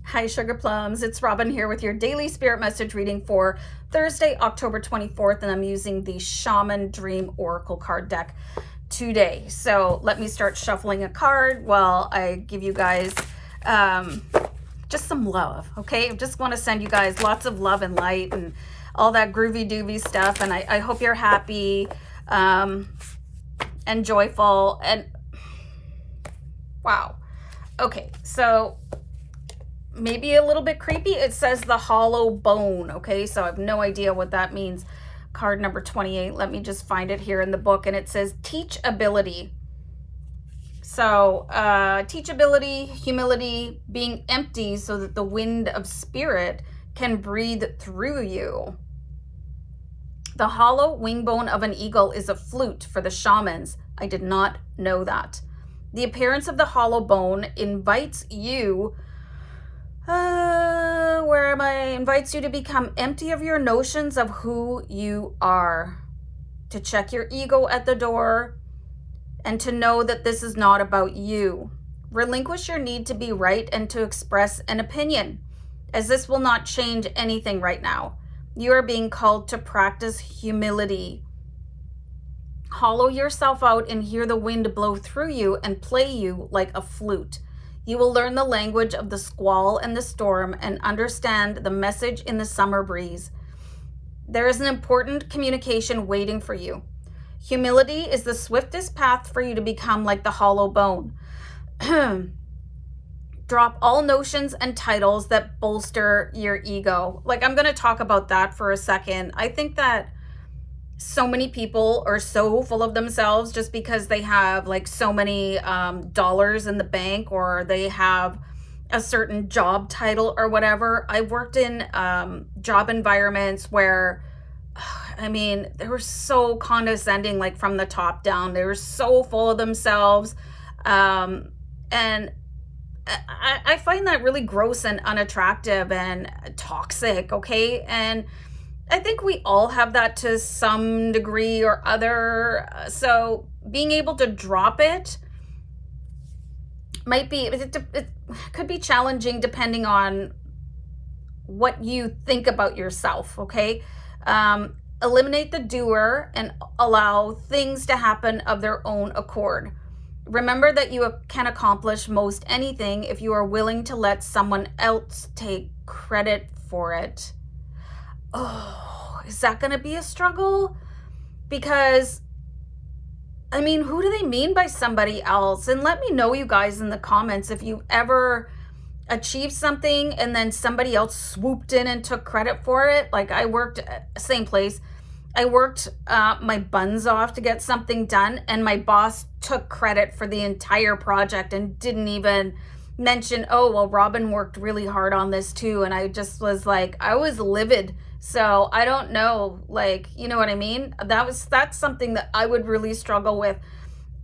Hi, Sugar Plums. It's Robin here with your daily spirit message reading for Thursday, October 24th, and I'm using the Shaman Dream Oracle card deck today. So let me start shuffling a card while I give you guys just some love, okay? I just want to send you guys lots of love and light and all that groovy doovy stuff, and I hope you're happy and joyful and wow. Okay, so maybe a little bit creepy. It says the hollow bone. Okay, so I have no idea what that means. Card number 28. Let me just find it here in the book. And it says teachability. So teachability, humility, being empty so that the wind of spirit can breathe through you. The hollow wing bone of an eagle is a flute for the shamans. I did not know that. The appearance of the hollow bone invites you invites you to become empty of your notions of who you are, to check your ego at the door, and to know that this is not about you. Relinquish your need to be right and to express an opinion, as this will not change anything right now. You are being called to practice humility. Hollow yourself out and hear the wind blow through you and play you like a flute. You will learn the language of the squall and the storm and understand the message in the summer breeze. There is an important communication waiting for you. Humility is the swiftest path for you to become like the hollow bone. Drop all notions and titles that bolster your ego. Like, I'm going to talk about that for a second. I think that so many people are so full of themselves just because they have like so many dollars in the bank, or they have a certain job title or whatever. I worked in job environments where, I mean, they were so condescending, like from the top down. They were so full of themselves. And I find that really gross and unattractive and toxic, okay? And I think we all have that to some degree or other. So being able to drop it might be, it could be challenging depending on what you think about yourself, okay? Eliminate the doer and allow things to happen of their own accord. Remember that you can accomplish most anything if you are willing to let someone else take credit for it. Oh, is that going to be a struggle? Because, I mean, who do they mean by somebody else? And let me know, you guys, in the comments if you ever achieved something and then somebody else swooped in and took credit for it. Like, I worked at the same place. I worked my buns off to get something done, and my boss took credit for the entire project and didn't even mention, oh, well, Robin worked really hard on this too. And I just was like, I was livid. So I don't know, like, you know what I mean? That's something that I would really struggle with.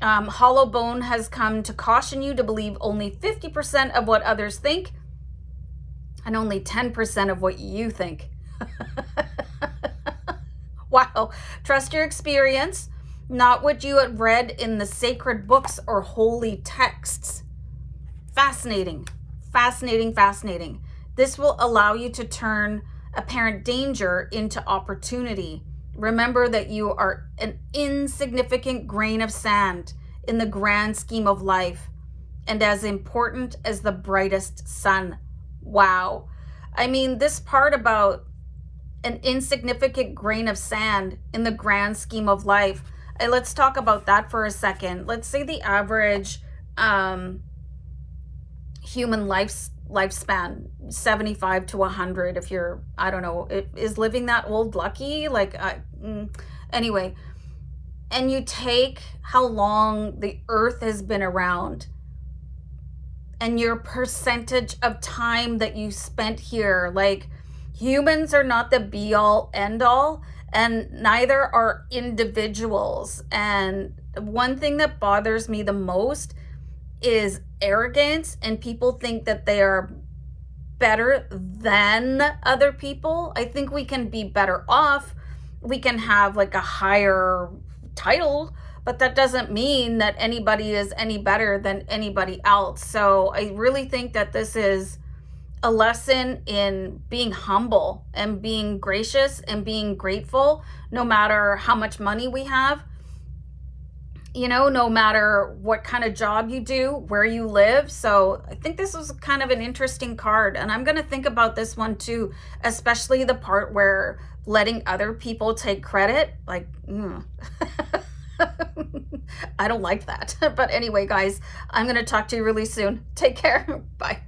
Hollow bone has come to caution you to believe only 50% of what others think and only 10% of what you think. Wow. Trust your experience, not what you had read in the sacred books or holy texts. Fascinating, fascinating, fascinating. This will allow you to turn apparent danger into opportunity. Remember that you are an insignificant grain of sand in the grand scheme of life, and as important as the brightest sun. Wow. I mean, this part about an insignificant grain of sand in the grand scheme of life, let's talk about that for a second. Let's say the average human lifespan 75 to 100. If you're, I don't know, is living that old lucky? Like, anyway, and you take how long the earth has been around and your percentage of time that you spent here. Like, humans are not the be all end all, and neither are individuals. And one thing that bothers me the most is arrogance, and people think that they are better than other people. I think we can be better off. We can have like a higher title, but that doesn't mean that anybody is any better than anybody else. So I really think that this is a lesson in being humble and being gracious and being grateful, no matter how much money we have, no matter what kind of job you do, where you live. So I think this was kind of an interesting card, and I'm going to think about this one too, especially the part where letting other people take credit. Like, I don't like that. But anyway, guys, I'm going to talk to you really soon. Take care. Bye.